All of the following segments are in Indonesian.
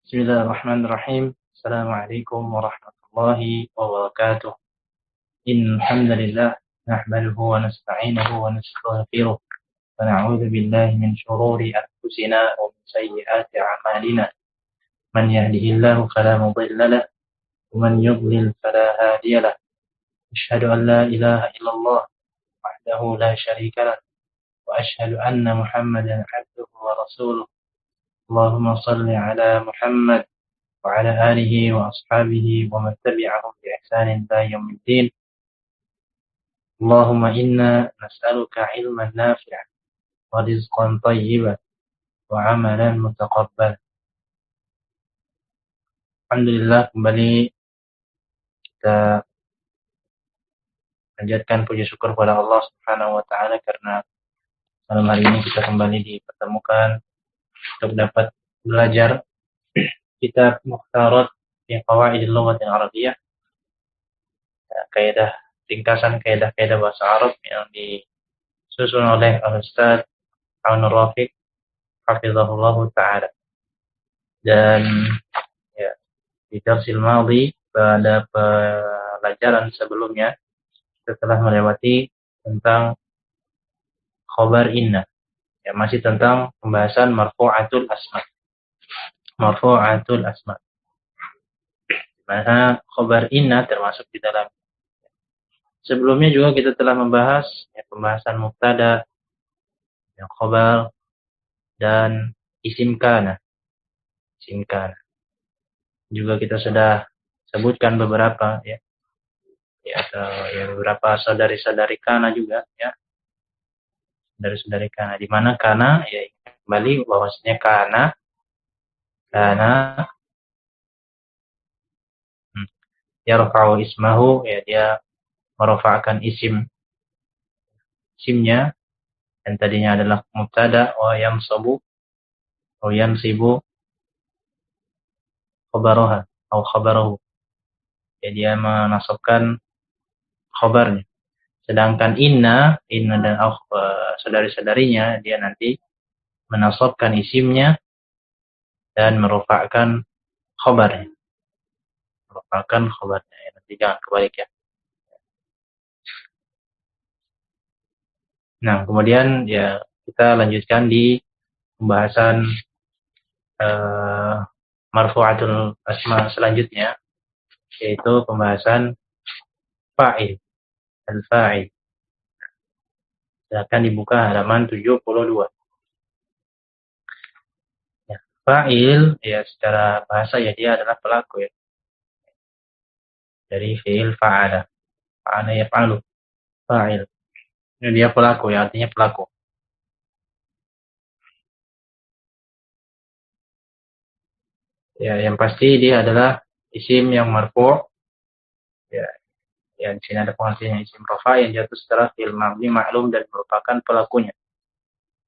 بسم الله الرحمن الرحيم. السلام عليكم ورحمة الله وبركاته. إن الحمد لله نحمده ونستعينه ونستغفره ونعوذ بالله من شرور أنفسنا ومن سيئات أعمالنا. من يهده الله فلا مضل له ومن يضلل فلا هادي له. أشهد أن لا إله إلا الله وحده لا شريك له وأشهد أن محمدا عبده ورسوله. اللهم صل على محمد وعلى آله وأصحابه ومن تبعهم بإحسان إلى يوم الدين. اللهم إنا نسألك علما نافعا ورزقا طيبا وعملا متقبلا. Alhamdulillah, kembali kita panjatkan puji syukur kepada Allah Subhanahu wa taala karena malam hari ini kita kembali dipertemukan untuk dapat belajar kitab Mukhtarat fi Qawaidil Lughatil Arabiyyah, kaidah ringkasan kaidah-kaidah bahasa Arab yang disusun oleh Al-Ustaz Aunur Rafiq hafizahullah taala. Dan ya, di darsil madhi pada pelajaran sebelumnya kita telah melewati tentang khabar inna, ya, masih tentang pembahasan marfu'atul asma. Marfu'atul asma, mana khabar inna termasuk di dalam. Sebelumnya juga kita telah membahas ya, pembahasan mubtada, yang khabar, dan isim kana. Isim kana juga kita sudah sebutkan beberapa ya beberapa saudari-saudari kana juga ya, saudari-saudari kana, di mana kana ya kembali bahwasanya kana yarfa'u ismahu, ya dia merafa'kan isimnya yang tadinya adalah mubtada, wa yansabu khabaraha atau khabarahu, ya dia menasabkan khabarnya. Sedangkan inna dan saudari-saudarinya dia nanti menasabkan isimnya dan merafa'kan khabarnya. Ya, nanti jangan kebalik ya. Nah, kemudian ya kita lanjutkan di pembahasan marfu'atul asma selanjutnya, yaitu pembahasan fa'il, al-fa'il. Silakan dibuka halaman 72. Ya, fa'il ya secara bahasa ya dia adalah pelaku ya. Dari fi'il fa'ala. Fa'ala yaf'alu. Fa'il. Ini dia pelaku ya, artinya pelaku. Ya, yang pasti dia adalah isim yang marfu'. Ya, di sini ada pengertiannya, isim rafa yang jatuh setelah fi'il mabni ma'lum dan merupakan pelakunya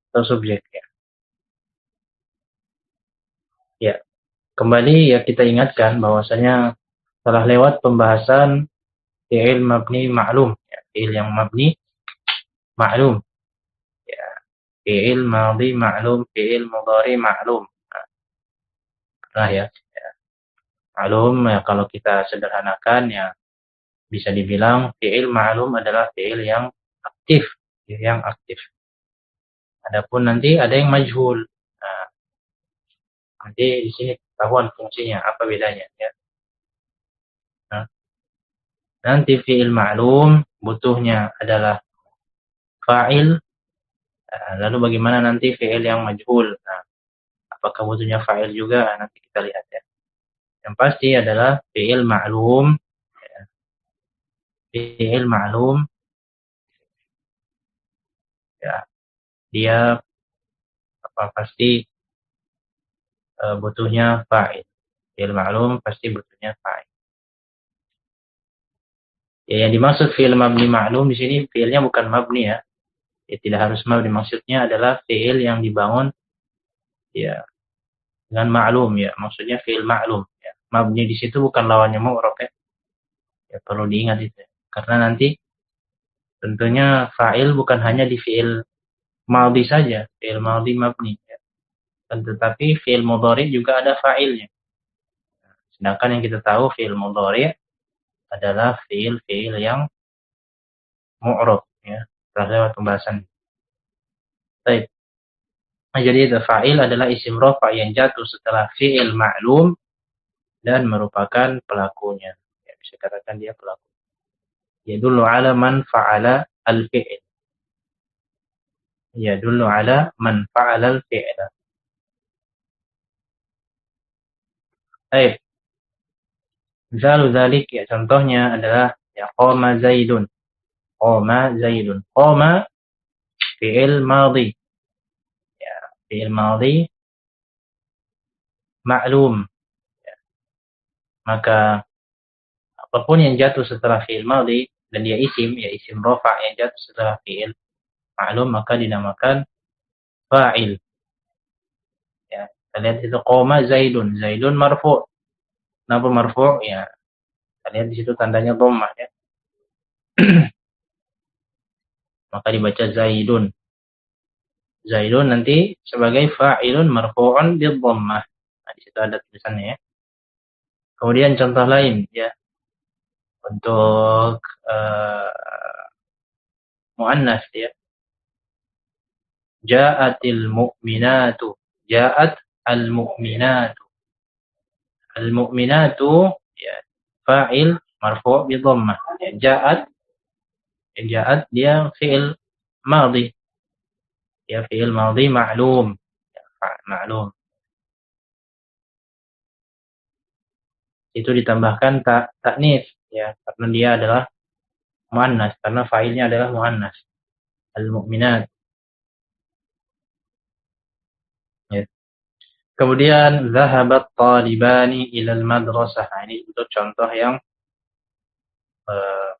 atau subjeknya. Ya, kembali ya kita ingatkan bahwasanya telah lewat pembahasan fi'il mabni ma'lum, ya, fi'il yang mabni ma'lum. Ya, fi'il madhi ma'lum, fi'il mudhari ma'lum. Nah ya, ma'lum ya kalau kita sederhanakan ya bisa dibilang fi'il ma'lum adalah fi'il yang aktif, ya, yang aktif. Adapun nanti ada yang majhul. Nah, nanti di sini ketahuan fungsinya apa bedanya ya. Nah, nanti fi'il ma'lum butuhnya adalah fa'il. Lalu bagaimana nanti fi'il yang majhul? Nah, apakah butuhnya fa'il juga? Nanti kita lihat ya. Yang pasti adalah fi'il ma'lum. Ya. Fi'il ma'lum ya dia pasti butuhnya fa'il. Fi'il ma'lum pasti butuhnya fa'il. Ya, yang dimaksud fi'il mabni ma'lum di sini fi'ilnya bukan mabni ya. Ya tidak harus mabni, maksudnya adalah fi'il yang dibangun ya dengan ma'lum ya. Maksudnya fi'il ma'lum ya. Mabni di situ bukan lawannya mu'rab ya. Ya perlu diingat itu. Karena nanti tentunya fa'il bukan hanya di fi'il madhi saja, fi'il madhi mabni ya. Tetapi fi'il mudhari juga ada fa'ilnya. Sedangkan yang kita tahu fi'il mudhari' adalah fi'il yang mu'rab, ya. Telah lewat pembahasan. Baik. Nah, jadi fa'il adalah isim rafa' yang jatuh setelah fi'il ma'lum dan merupakan pelakunya. Ya, bisa katakan dia pelaku. Yadullu ala man fa'ala al-fi'il. Yadullu ala man fa'ala al-fi'la. Baik. Misalu dzalik, ya, contohnya adalah ya qama Zaidun. Qama Zaidun. Qama fi'il madhi. Ya, fi'il madhi ma'lum. Ya. Maka apapun yang jatuh setelah fi'il madhi dan dia isim, ya isim rafa' yang jatuh setelah fi'il ma'lum, maka dinamakan fa'il. Ya, kita lihat itu qama Zaidun. Zaidun marfu'. Kenapa marfu'? Ya, kita lihat di situ tandanya dhammah, ya. Maka dibaca Zaidun. Zaidun nanti sebagai fa'ilun marfu'un bidhammah. Nah, di situ ada tulisannya, ya. Kemudian contoh lain, ya, untuk muannas, ya. Ja'atil mu'minatu. Ja'at al-mu'minatu. Al-mu'minatu, ya, fa'il marfu' bi dhammah. Ya, ja'at dia fi'il madhi. Ya, fi'il madhi ma'lum. Ya, ma'lum. Itu ditambahkan ta'nits, ya, karena dia adalah muannas, karena fa'ilnya adalah muannas. Al-mu'minat. Ya. Kemudian zahabat talibani ilal madrasah. Nah, ini untuk contoh yang eh,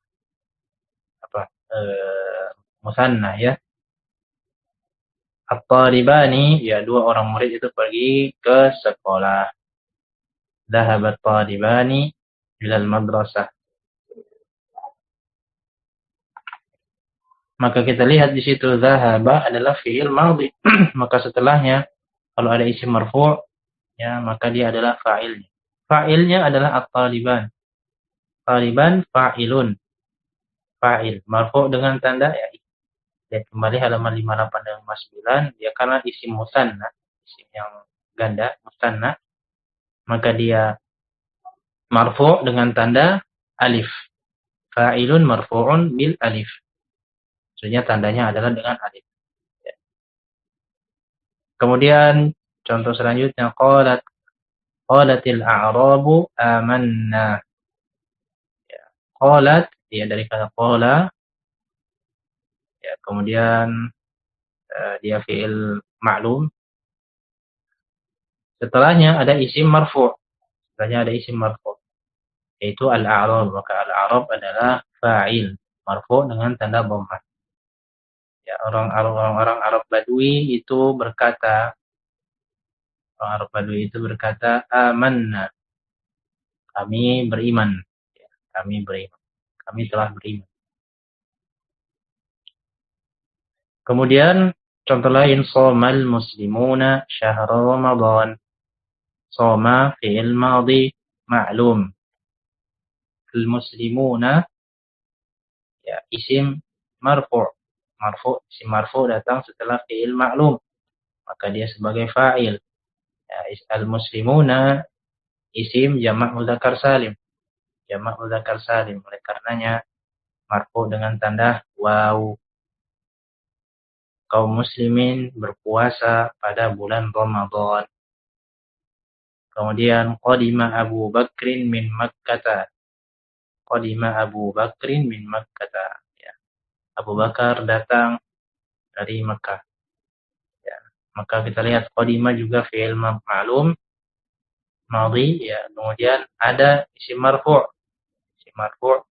apa? Musanna, ya. At-talibani, ya, dua orang murid itu pergi ke sekolah. Zahabat talibani ilal madrasah. Maka kita lihat di situ zahaba adalah fi'il madhi. Maka setelahnya kalau ada isim marfu', ya, maka dia adalah fa'ilnya. Fa'ilnya adalah at-taliban. Taliban fa'ilun. Fa'il. Marfu' dengan tanda, ya. Dan kembali halaman 58 dan 59. Ya, karena isim musanna. Isim yang ganda. Musanna. Maka dia marfu' dengan tanda alif. Fa'ilun marfu'un bil alif. Maksudnya tandanya adalah dengan alif. Ya. Kemudian contoh selanjutnya qalatil a'rabu amanna. Ya. Qalat, ya, dari kata qala, ya, kemudian dia fi'il ma'lum. Setelahnya ada isim marfu'. Yaitu al-a'rab. Maka al-a'rab adalah fa'il marfu' dengan tanda dhammah. Ya, orang Arab Badui itu berkata, amanna, kami beriman. Ya, kami beriman. Kami telah beriman. Kemudian contoh lain, shamal muslimuna syahra Ramadan. Shoma fi'il madhi ma'lum. Al-muslimuna, ya, isim marfu'. Isim marfu' datang setelah fi'il ma'lum. Maka dia sebagai fa'il. Ya, al-muslimuna isim jamak mudzakkar salim. Jamak mudzakkar salim. Oleh karenanya marfu' dengan tanda waw. Kaum muslimin berpuasa pada bulan Ramadan. Kemudian qadima Abu Bakrin min Makkah. Qadima Abu Bakrin min Makkah. Ya. Abu Bakar datang dari Makkah. Ya. Maka kita lihat qadima juga fi'il ma'lum madhi, ya. Kemudian ada isim marfu'. Isim marfu'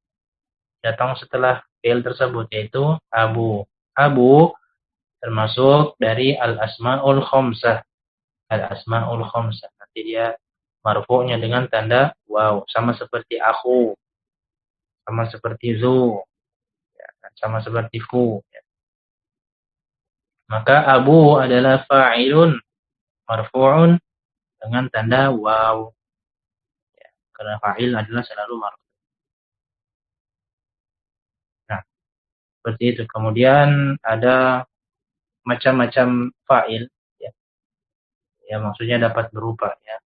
datang setelah fi'il tersebut, yaitu Abu. Abu termasuk dari al-asma'ul khamsah. Al-asma'ul khamsah. Nanti dia marfu'nya dengan tanda waw. Sama seperti aku. Sama seperti zu. Ya, sama seperti fu. Ya. Maka Abu adalah fa'ilun marfu'un dengan tanda waw. Ya. karena fa'il adalah selalu marfu. Nah, seperti itu. Kemudian ada macam-macam fa'il, ya. Ya, maksudnya dapat berupa, ya.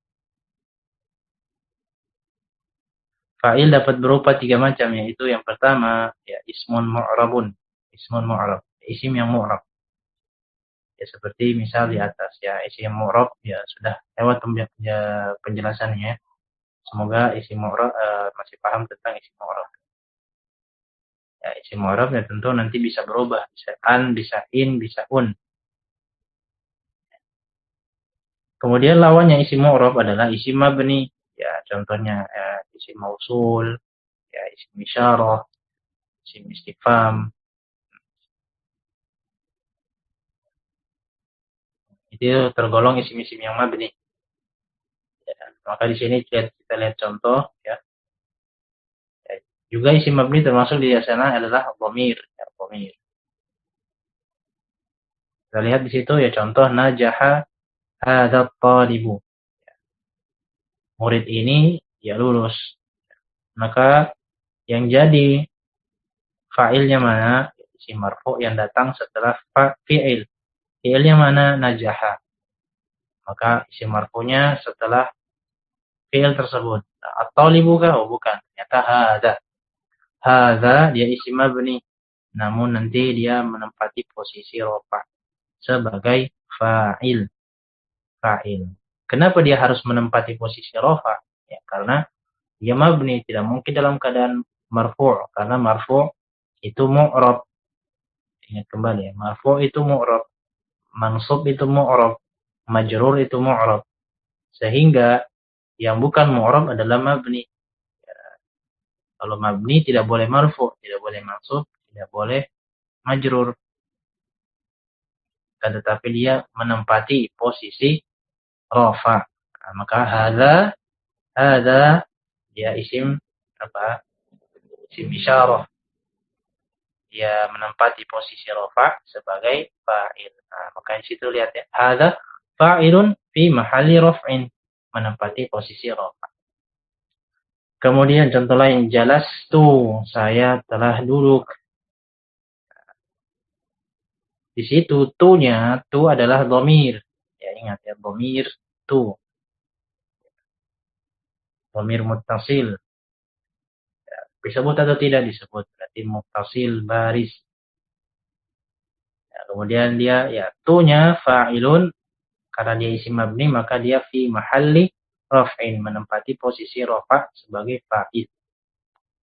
Fa'il dapat berupa 3 macam, yaitu yang pertama, ya, ismun mu'rabun. Ismun mu'rab, isim yang mu'rab. Ya, seperti misal di atas, ya, isim mu'rab, ya, sudah lewat penjelasannya. Semoga isim mu'rab masih paham tentang isim mu'rab. Ya, isim mu'rab ya tentu nanti bisa berubah, bisa an, bisa in, bisa un. Kemudian lawannya isim mu'rab adalah isim mabni. Ya, contohnya isim mausul, ya, isim isyarah, isim istifham. Itu tergolong isim-isim yang mabni. Ya, maka di sini kita lihat contoh, ya. Ya, juga isim mabni termasuk di sana adalah dhamir, ya, dhamir. Kita lihat di situ ya contoh najaha hadzal thalibu. Murid ini ya lulus. Maka yang jadi fa'ilnya mana? Isim marfu yang datang setelah fi'il. Fi'ilnya mana? Najaha. Maka isim marfunya setelah fi'il tersebut. At-talibu kah? Oh, bukan. Ternyata hadza. Hadza dia isim mabni. Namun nanti dia menempati posisi rafa sebagai fa'il. Fa'il. Kenapa dia harus menempati posisi rafa? Ya, karena dia mabni, tidak mungkin dalam keadaan marfu', karena marfu' itu mu'rab. Ingat kembali ya, marfu' itu mu'rab, mansub itu mu'rab, majrur itu mu'rab. Sehingga yang bukan mu'rab adalah mabni. Kalau mabni tidak boleh marfu', tidak boleh mansub, tidak boleh majrur. Tetapi dia menempati posisi rafa. Nah, maka hadza dia isim apa? Isim isyarah. Dia menempati posisi rafa sebagai fa'il. Nah, maka di situ lihat ya, hadza fa'ilun fi mahalli raf'in, menempati posisi rafa. Kemudian contoh lain, jalastu, saya telah duduk. Di situ tu-nya, tu adalah dhamir. Ya, ingat ya, dhamir tu. Dhamir muttasil. Disebut atau tidak disebut, berarti muttasil baris. Ya, kemudian dia ya tu-nya fa'ilun, karena dia isim mabni maka dia fi mahalli raf'in, menempati posisi rafa sebagai fa'il.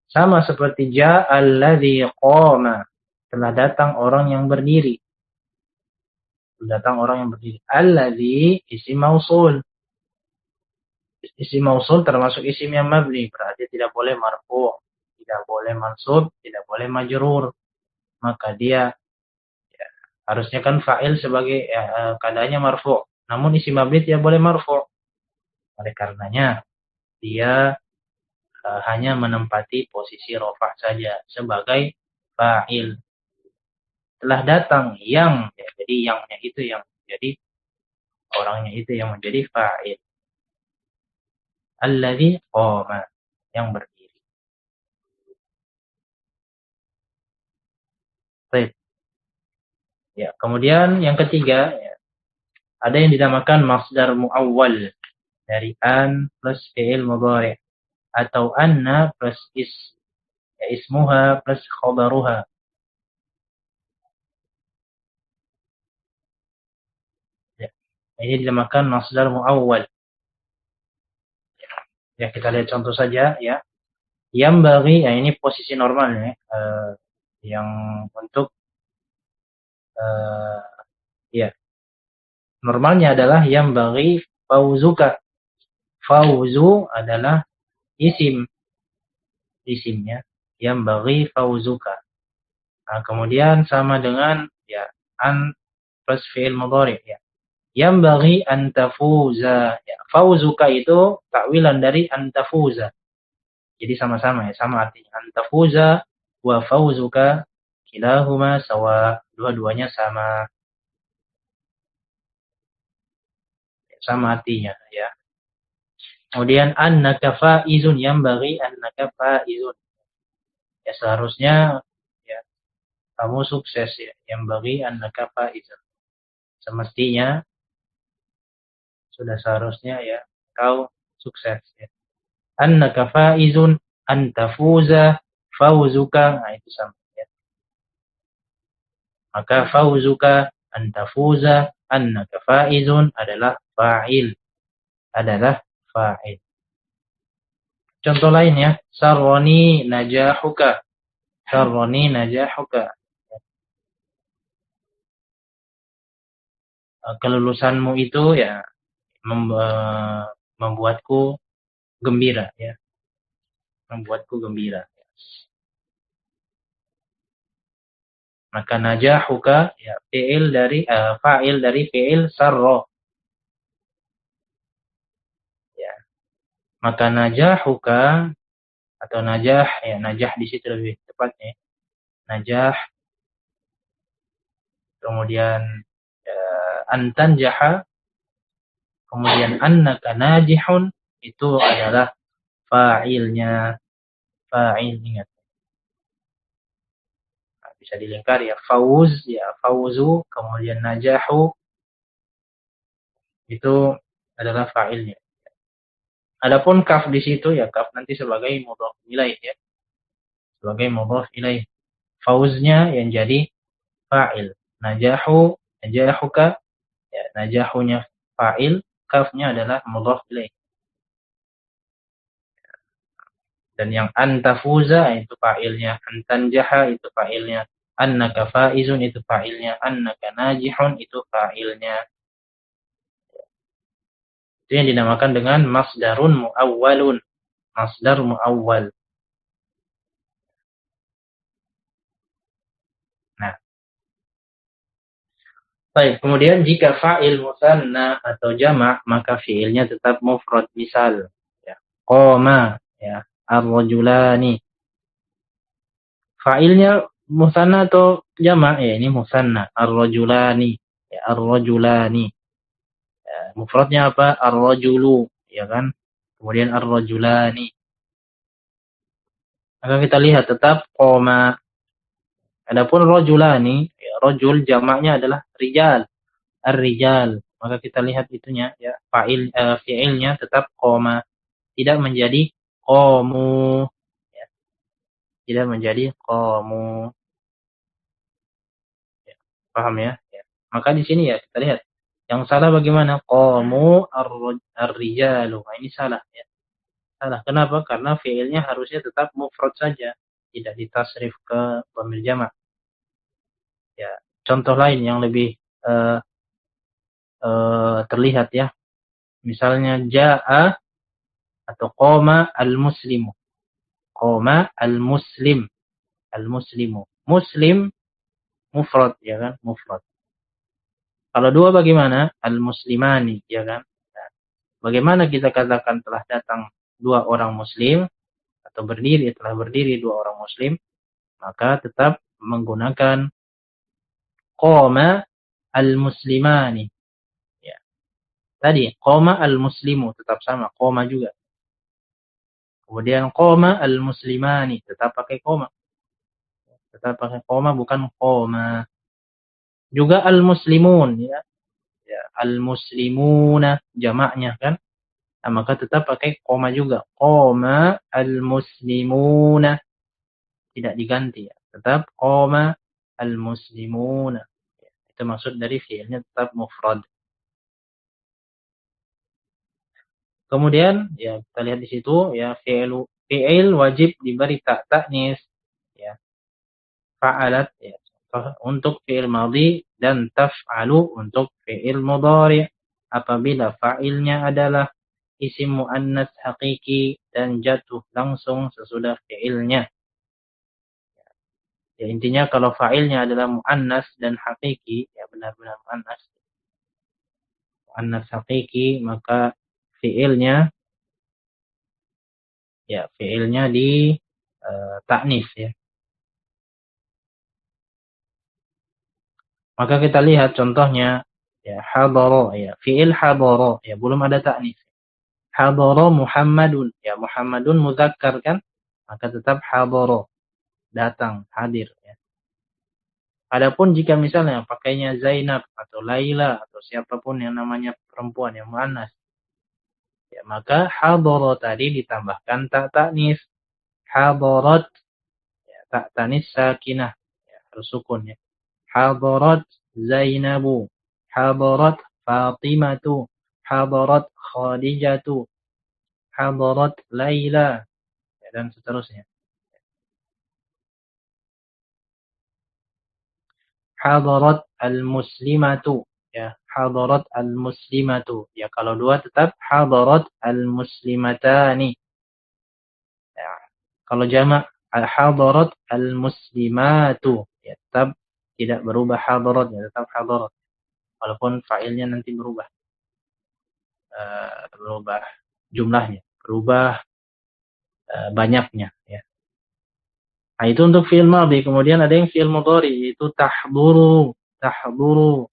Sama seperti ja'alladzi qama, telah datang orang yang berdiri. Datang orang yang berdiri. Alladzi isim mausul. Isim mausul termasuk isim yang mabni, berarti tidak boleh marfu', tidak boleh mansub, tidak boleh majrur. Maka dia ya, harusnya kan fa'il sebagai keadaannya marfu'. Namun isim mabni tidak boleh marfu'. Oleh karenanya dia hanya menempati posisi rafa' saja sebagai fa'il. Telah datang yang, ya, jadi yangnya itu yang jadi orangnya itu yang menjadi fa'il. Alladzi qama, yang berdiri. Baik. Ya, kemudian yang ketiga ya, ada yang dinamakan masdar muawwal dari an plus fi'il mudhari' atau anna plus ya, ismuha plus khabaruha. Ya. Ini dinamakan masdar muawwal. Ya, kita lihat contoh saja ya. Yang bagi, ya ini posisi normal ya. Yang untuk ya normalnya adalah yang bagi fauzuka. Fauzu adalah isimnya yang bagi fauzuka. Nah, kemudian sama dengan ya an plus fi'il mudhari ya. Yang bagi antafuza. Ya, fauzuka itu takwilan dari antafuza. Jadi sama-sama ya, sama artinya. Antafuza wa fauzuka kilahuma sawa. Dua-duanya sama. Sama artinya ya. Kemudian annaka faizun, yang bagi annaka faizun. Ya seharusnya ya kamu sukses ya. Yang bagi annaka faizun. Semestinya sudah seharusnya ya kau sukses ya. Annaka faizun, antafuza, fauzuka. Nah, itu sama ya. Maka fauzuka, antafuza, annaka faizun adalah fa'il. Adalah fa'il. Contoh lain ya. Sarroni najahuka. Sarroni najahuka. Kelulusanmu itu ya membuatku gembira ya. Membuatku gembira. Maka najahuka ya fa'il dari fi'il sarro ya. Maka najahuka atau najah ya, najah di situ lebih tepatnya. Najah, kemudian antan jaha, kemudian annaka najihun, itu adalah fa'ilnya. Fa'il, ingat. Nah, bisa dilingkar ya, fauz ya, fauzu, kemudian najahu, itu adalah fa'ilnya. Adapun kaf di situ ya, kaf nanti sebagai mudhaf ilaih ya. Sebagai mudhaf ilaih. Fauznya yang jadi fa'il. Najahu, najahuka, ya, najahunya fa'il, kafnya adalah mudhaf ilaih. Dan yang antafuza itu fa'ilnya, antanjaha itu fa'ilnya, annaka faizun itu fa'ilnya, annaka najihun itu fa'ilnya. Itu yang dinamakan dengan masdarun muawwalun. Masdar muawwal. Nah, baik. Kemudian jika fa'il musanna atau jama' maka fi'ilnya tetap mufrad. Misal, ya, qoma, ya, ar-rajulani. Fa'ilnya musanna atau jama'? Ya, ini musanna. Ar-rajulani. Ya, ar-rajulani. Ya, mufradnya apa? Ar-rajulu, ya kan? Kemudian ar-rajulani. Maka kita lihat tetap qoma. Adapun rajulani, ya, rajul jamaknya adalah rijal. Ar-rijal. Maka kita lihat itunya ya, fi'ilnya tetap qoma. Tidak menjadi qamu. Ya, tidak menjadi qamu. Ya, paham ya? Ya. Maka di sini ya kita lihat. Yang salah bagaimana? Qamu ar-rijalu. Nah, ini salah ya. Salah. Kenapa? Karena fi'ilnya harusnya tetap mufrad saja, tidak ditasrif ke dhamir jamak. Ya, contoh lain yang lebih terlihat ya. Misalnya jaa atau qoma al-muslimu. Qoma al-muslim. Al-muslimu. Muslim mufrad ya kan? Mufrad. Kalau dua bagaimana? Al-muslimani ya kan? Nah, bagaimana kita katakan telah datang dua orang muslim atau telah berdiri dua orang muslim, maka tetap menggunakan qoma al-muslimani. Ya. Tadi qoma al-muslimu tetap sama, qoma juga. Kemudian qoma al-muslimani tetap pakai qoma. Tetap pakai qoma bukan qoma. Juga al-muslimun ya. Ya, al-muslimuna jamaknya kan. Nah, maka tetap pakai qoma juga. Qoma al-muslimuna. Tidak diganti ya. Tetap qoma al-muslimuna. Itu maksud dari fi'ilnya tetap mufrad. Kemudian ya kita lihat di situ ya fi'il wajib diberi ta'nis ya. Fa'alat ya untuk fi'il madhi dan taf'alu untuk fi'il mudhari apabila fa'ilnya adalah isim muannats hakiki dan jatuh langsung sesudah fi'ilnya. Ya intinya kalau fa'ilnya adalah muannas dan hakiki ya benar-benar muannas hakiki maka fiilnya di ta'nif ya. Maka kita lihat contohnya ya hadara ya fiil hadara ya belum ada ta'nif. Hadara Muhammadun. Ya, Muhammadun mudzakkar kan? Maka tetap hadara. Datang, hadir. Ya. Adapun jika misalnya pakainya Zainab atau Laila atau siapapun yang namanya perempuan yang muannas, ya, maka hadara tadi ditambahkan tak taknis. Hadarat, ya, tak tanis sakinah. Ya, harus sukun ya. Hadarat Zainabu. Hadarat Fatimatu. Hadarat Khadijatu. Hadarat Laila. Ya, dan seterusnya. Hadarat al-muslimatu. Ya, hadarat al-muslimatu. Ya, kalau dua tetap hadarat al-muslimatani. Ya, kalau jamak hadarat al-muslimatu. Ya, tetap tidak berubah hadarat, ya, tetap hadarat. Walaupun fa'ilnya nanti berubah. Berubah jumlahnya, berubah banyaknya. Ya. Nah, itu untuk fi'il madhi. Kemudian ada yang fi'il mudhari, itu tahduru, tahduru,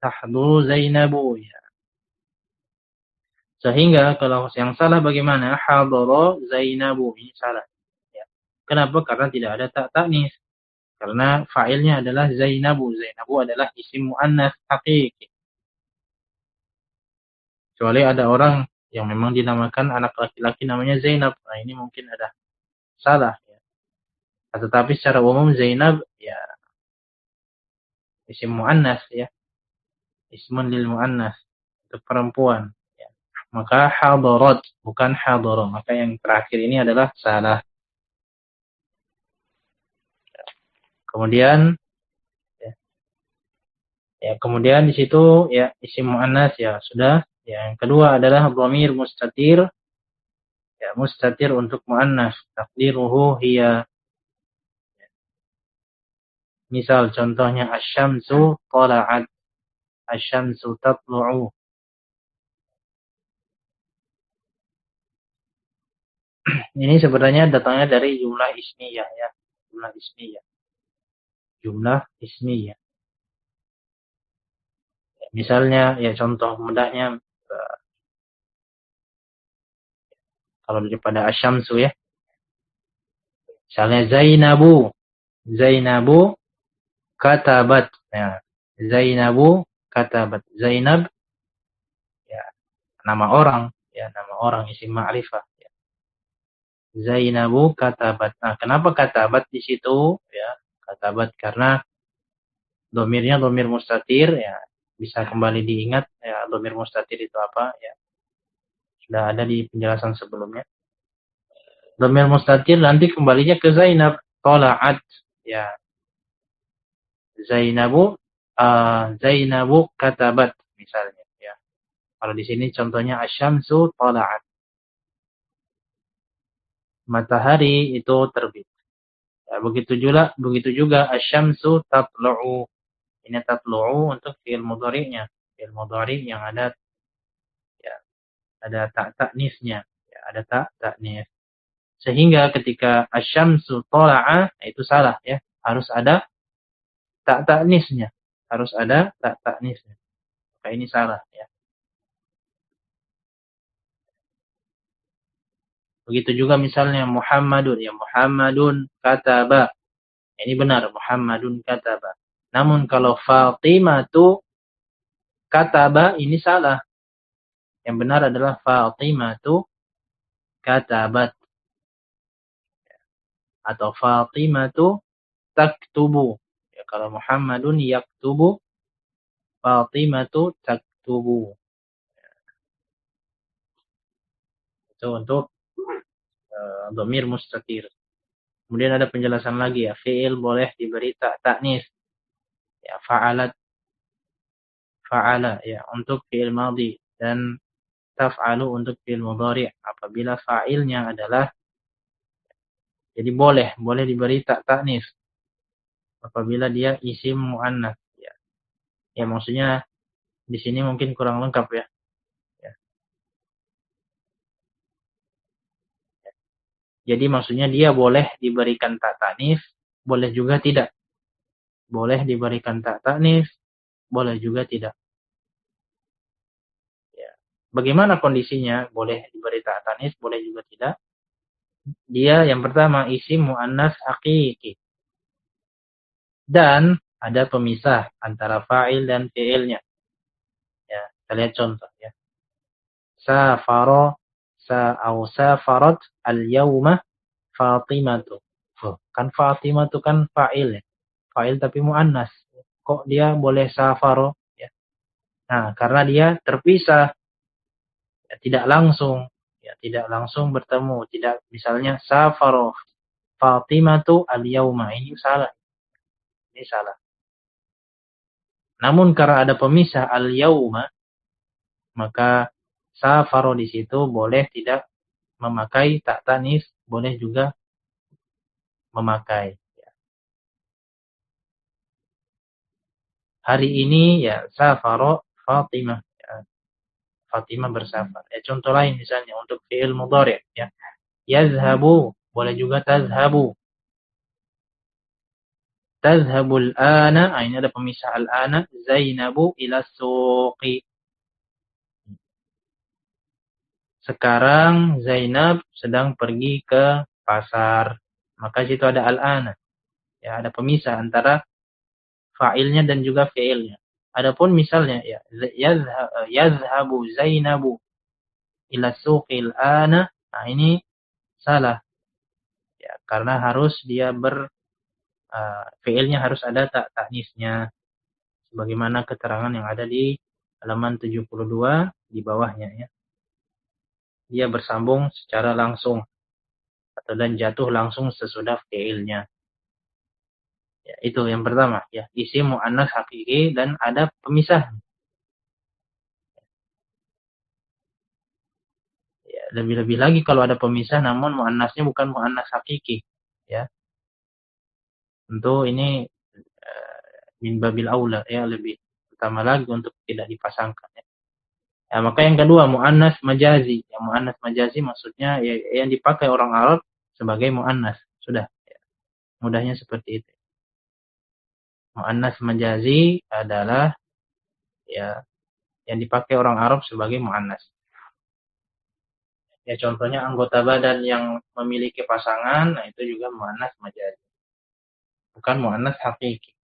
tahduru Zainabu. Ya. Sehingga kalau yang salah bagaimana? Hadara Zainabu. Ini salah. Ya. Kenapa? Karena tidak ada tak taknis. Karena fa'ilnya adalah Zainabu. Zainabu adalah isim mu'annas haqiqi. Kecuali ada orang yang memang dinamakan anak laki-laki namanya Zainab. Nah, ini mungkin ada salah. Ya. Tetapi secara umum Zainab ya isim mu'annas ya. Ismun lil mu'annas. Untuk perempuan. Ya. Maka hadarat bukan hadara. Maka yang terakhir ini adalah salah. Kemudian kemudian di situ ya isim muannas ya sudah. Ya, yang kedua adalah dhamir mustatir. Ya, mustatir untuk muannas. Taqdiruhu hiya. Misal contohnya asy-syamsu tala'at. Asy-syamsu tatlu'u. Ini sebenarnya datangnya dari jumlah ismiyah ya. Jumlah ismiyah. Jumlah ismiyah. Misalnya ya contoh mudahnya kalau daripada asyamsu ya. Misalnya Zainabu. Zainabu katabat. Ya. Zainabu katabat. Zainab ya nama orang ya, nama orang isim ma'rifah ya. Zainabu katabat. Nah, kenapa katabat di situ ya? Katabat karena domirnya domir mustatir ya. Bisa kembali diingat ya domir mustatir itu apa ya. Sudah ada di penjelasan sebelumnya. Domir mustatir nanti kembalinya ke Zainab. Tola'at ya. Zainabu katabat misalnya ya. Kalau di sini contohnya asyamsu tala'at. Matahari itu terbit. Ya, begitu juga asyamsu tatlu'u. Ini tatlu'u untuk fi'il mudhari'nya. Fi'il mudhari' yang ada ya, ada tak taknisnya, ya, ada tak taknis. Sehingga ketika asyamsu tala'a itu salah ya. Harus ada tak taknisnya. Harus ada tak taknisnya. Maka ini salah ya. Begitu juga misalnya Muhammadun ya, Muhammadun kataba. Ini benar Muhammadun kataba. Namun kalau Fatimatu kataba ini salah. Yang benar adalah Fatimatu katabat atau Fatimatu taktubu. Ya, kalau Muhammadun yaktubu, Fatimatu taktubu. Itu untuk dhamir mustatir. Kemudian ada penjelasan lagi ya, fi'il boleh diberi tak taknis. Ya, fa'alat, fa'ala ya untuk fi'il madhi dan taf'alu untuk fi'il mudhari' apabila fa'ilnya adalah jadi boleh diberi tak taknis apabila dia isim muannats ya. Ya maksudnya di sini mungkin kurang lengkap ya. Ya. Jadi maksudnya dia boleh diberikan tak taknis, boleh juga tidak. Boleh diberikan tak taknis, boleh juga tidak. Ya. Bagaimana kondisinya? Boleh diberi ta' tanis, boleh juga tidak. Dia yang pertama isim muannas haqiqi. Dan ada pemisah antara fa'il dan fi'ilnya. Ya, kita lihat contoh ya. Safara safarat al-yauma Fatimatu. Oh, kan Fatimatu kan fa'il ya. Fa'il tapi muannas. Kok dia boleh safaro ya? Nah, karena dia terpisah, ya, tidak langsung, ya, tidak langsung bertemu, tidak misalnya safaro Fatimatu al-yauma, ini salah. Ini salah. Namun karena ada pemisah al-yauma, maka safaro di situ boleh tidak memakai tak tanis, boleh juga memakai. Hari ini ya safaro Fatimah. Ya, Fatimah bersafar. Ya, contoh lain misalnya untuk fi'il mudhari' ya. Yazhabu, boleh juga tazhabu. Tazhabul ana, ini ada pemisah al-ana, Zainabu ila suqi. Sekarang Zainab sedang pergi ke pasar. Maka situ ada al-ana. Ya, ada pemisah antara fa'ilnya dan juga fi'ilnya. Adapun misalnya ya yazhabu Zainabu ila suqil ana. Nah, ini salah. Ya, karena harus dia fi'ilnya harus ada tak taknisnya sebagaimana keterangan yang ada di halaman 72 di bawahnya ya. Dia bersambung secara langsung atau dan jatuh langsung sesudah fi'ilnya. Ya, itu yang pertama ya, isim muannas hakiki dan ada pemisah. Ya, lebih-lebih lagi kalau ada pemisah namun muannasnya bukan muannas hakiki ya. Tentu ini min babil aula ya, lebih utama lagi untuk tidak dipasangkan ya. Ya, maka yang kedua muannas majazi. Yang muannas majazi maksudnya ya, yang dipakai orang Arab sebagai muannas. Sudah. Ya. Mudahnya seperti itu. Muannas majazi adalah ya yang dipakai orang Arab sebagai muannas. Ya contohnya anggota badan yang memiliki pasangan, nah itu juga muannas majazi. Bukan muannas hakiki.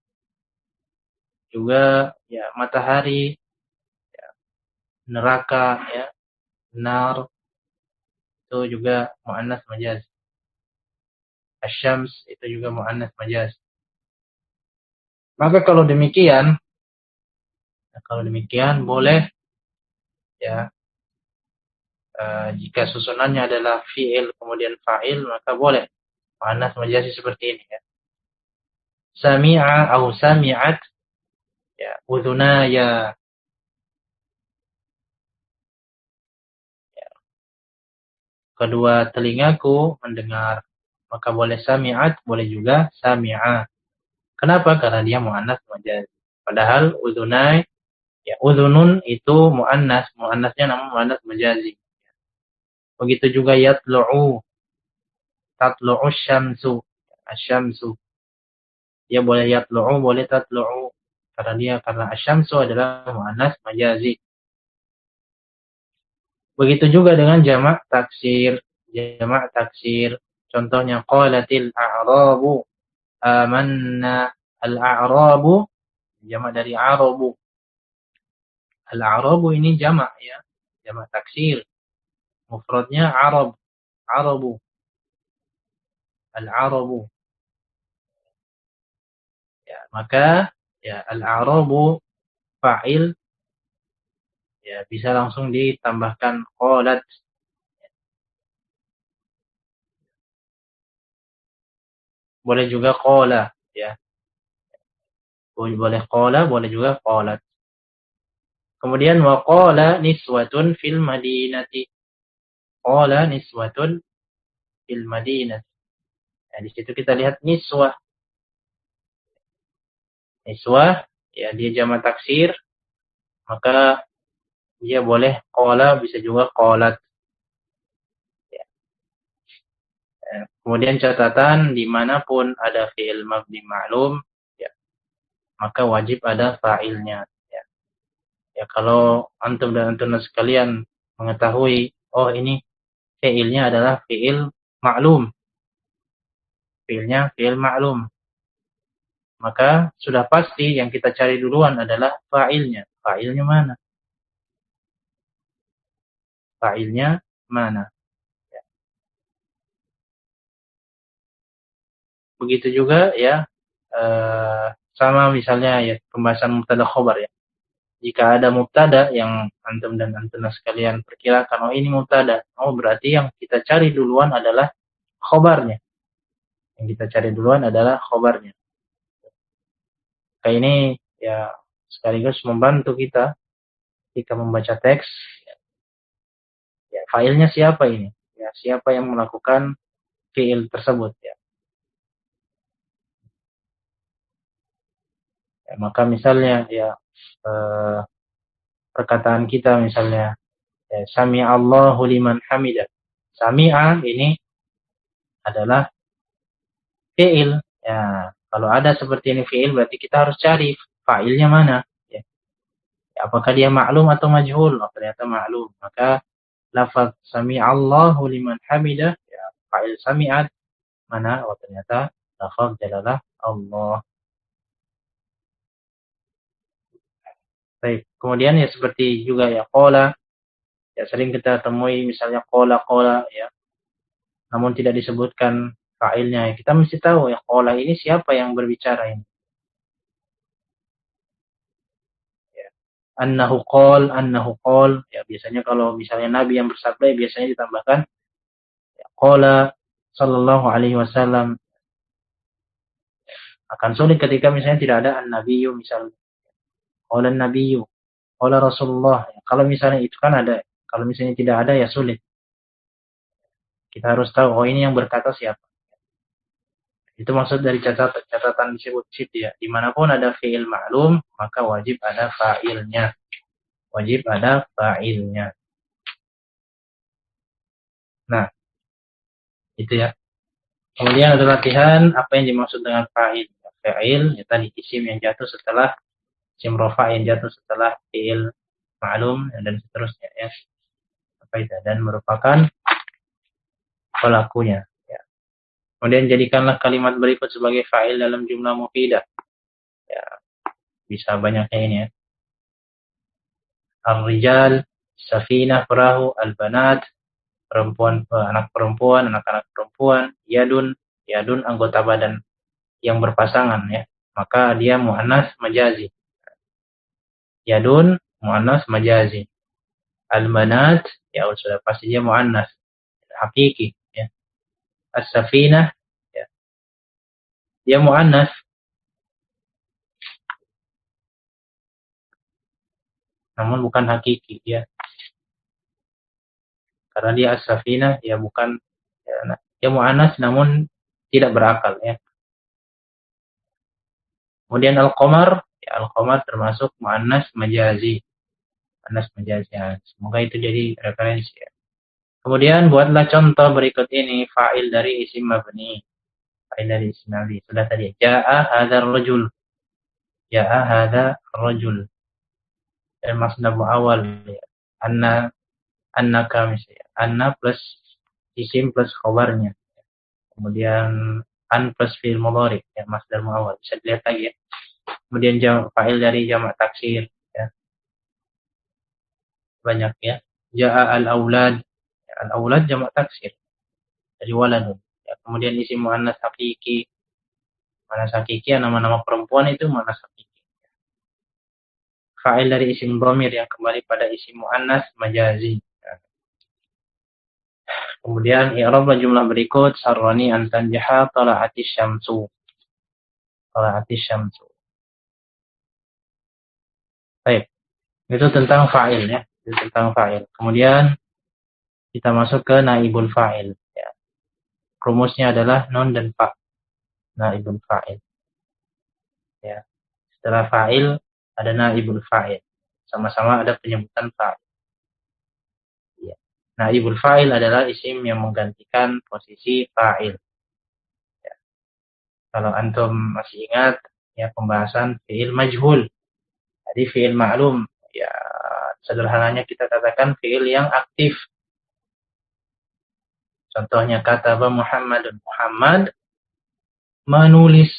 Juga ya matahari, ya, neraka ya, nar itu juga muannas majazi. Asyams itu juga muannas majaz. Maka kalau demikian boleh ya jika susunannya adalah fi'il kemudian fa'il maka boleh muannas majazi seperti ini ya. Sami'a atau sami'at ya udhunaya ya, kedua telingaku mendengar. Maka boleh sami'at, boleh juga sami'a. Kenapa? Karena dia muannas majazi. Padahal udhunai ya udhunun itu muannas, muannasnya namun muannas majazi. Begitu juga yatlu'u, tatlu'u syamsu, asyamsu. Dia boleh yatlu'u, boleh tatlu'u. Karena asyamsu adalah muannas majazi. Begitu juga dengan jamak taksir. Jamak taksir. Contohnya qalatil a'rabu amanna. Al-a'rabu jamak dari arabu. Al-a'rabu ini jamak ya. Jamak taksir. Mufradnya arab. Arabu. Al-arabu. Ya, maka ya al-a'rabu fa'il ya bisa langsung ditambahkan qalat. Boleh juga qala ya. Boleh qala, boleh juga qalat. Kemudian wa qala niswatun fil madinati. Qala niswatun fil madinati. Nah, di situ kita lihat niswah. Niswah ya dia jamak taksir, maka dia boleh qala bisa juga qalat. Ya. Kemudian catatan dimanapun ada fi'il mabni ma'lum ya, maka wajib ada fa'ilnya ya. Ya kalau antum dan sekalian mengetahui, oh ini fiilnya adalah fiil ma'lum. Fiilnya fiil ma'lum. Maka sudah pasti yang kita cari duluan adalah fa'ilnya. Fa'ilnya mana? Fa'ilnya mana? Ya. Begitu juga ya, sama misalnya ya pembahasan mubtada khobar ya. Jika ada mubtada yang antum dan antuna sekalian perkirakan, oh ini mubtada, oh berarti yang kita cari duluan adalah khobarnya. Yang kita cari duluan adalah khobarnya. Kayak ini ya sekaligus membantu kita ketika membaca teks. Ya, failnya siapa ini? Ya, siapa yang melakukan fiil tersebut ya. Ya, maka misalnya ya perkataan kita misalnya ya, Sami'a Allahu liman hamidah. Sami'a ini adalah fiil. Ya, kalau ada seperti ini fiil berarti kita harus cari fa'ilnya mana. Ya. Ya, apakah dia ma'lum atau majhul? Oh, ternyata ma'lum. Maka lafaz Sami'a Allahu liman hamidah, ya, fa'il sami'at mana? Oh, ternyata lafaz jalalah Allah. Baik. Kemudian ya seperti juga ya qala, ya sering kita temui misalnya qala ya. Namun tidak disebutkan fa'ilnya. Ya, kita mesti tahu ya qala ini siapa yang berbicara ini. Ya. Annahu qol, ya biasanya kalau misalnya nabi yang bersabda ya, biasanya ditambahkan ya, qala sallallahu alaihi wasallam. Akan sulit ketika misalnya tidak ada an-nabiyyu misalnya. Qala an-nabiyyu, qala Rasulullah. Ya, kalau misalnya itu kan ada. Kalau misalnya tidak ada ya sulit. Kita harus tahu oh ini yang berkata siapa. Itu maksud dari catatan disebut sip ya. Dimanapun ada fi'il ma'lum, maka wajib ada fa'ilnya. Wajib ada fa'ilnya. Nah, itu ya. Kemudian ada latihan apa yang dimaksud dengan fa'il. Fa'il, ya tadi isim yang jatuh setelah isim rofa yang jatuh setelah fi'il ma'lum dan seterusnya ya. Apa itu? Dan merupakan pelakunya. Ya. Kemudian jadikanlah kalimat berikut sebagai fa'il dalam jumlah mufidah. Ya, bisa banyaknya ini ya. Ar-rijal, safinah, perahu, al-banat, anak perempuan, anak-anak perempuan, yadun anggota badan yang berpasangan ya. Maka dia muannas majazi. Yadun muannas majazi. Al-banat ya sudah pasti dia muannas hakiki ya. As-safinah ya. Dia muannas namun bukan hakiki ya. Karena dia as-safinah ya bukan ya, dia muannas namun tidak berakal ya. Kemudian al-qamar, ya al-qamar termasuk muannas majazi. Muannas majazi. Ya. Semoga itu jadi referensi ya. Kemudian buatlah contoh berikut ini fa'il dari isim mabni. Fa'il dari isim mabni. Sudah tadi. Ja'a hadzal rajul. Ja'a hadzal rajul. Dan masdar awal ya. Annaka misalnya. Anna plus isim plus khabarnya. Kemudian an plus fi'il mudhari ya masdar awal. Bisa dilihat lagi ya. Kemudian fa'il dari jamak taksir ya. Banyak ya. Ja'a al-aulad. Ya, al-aulad jamak taksir. Dari waladun. Ya, kemudian isim muannas hakiki. Muannas hakiki nama-nama perempuan itu muannas hakiki. Fa'il dari isim dhamir yang kembali pada isim muannas majazi. Ya. Kemudian i'rab jumlah berikut sarrani an tanjaha tala'atis syamsu. Tala'atis syamsu. Baik. Itu tentang fa'il ya. Itu tentang fa'il. Kemudian kita masuk ke naibul fa'il ya. Rumusnya adalah non dan fa. Naibul fa'il. Ya. Setelah fa'il ada naibul fa'il. Sama-sama ada penyebutan fa'il. Ya. Naibul fa'il adalah isim yang menggantikan posisi fa'il. Ya. Kalau antum masih ingat ya pembahasan fi'il majhul. Jadi fi'il ma'lum ya Sederhananya kita katakan fiil yang aktif. Contohnya kataba Muhammadun. Muhammad menulis.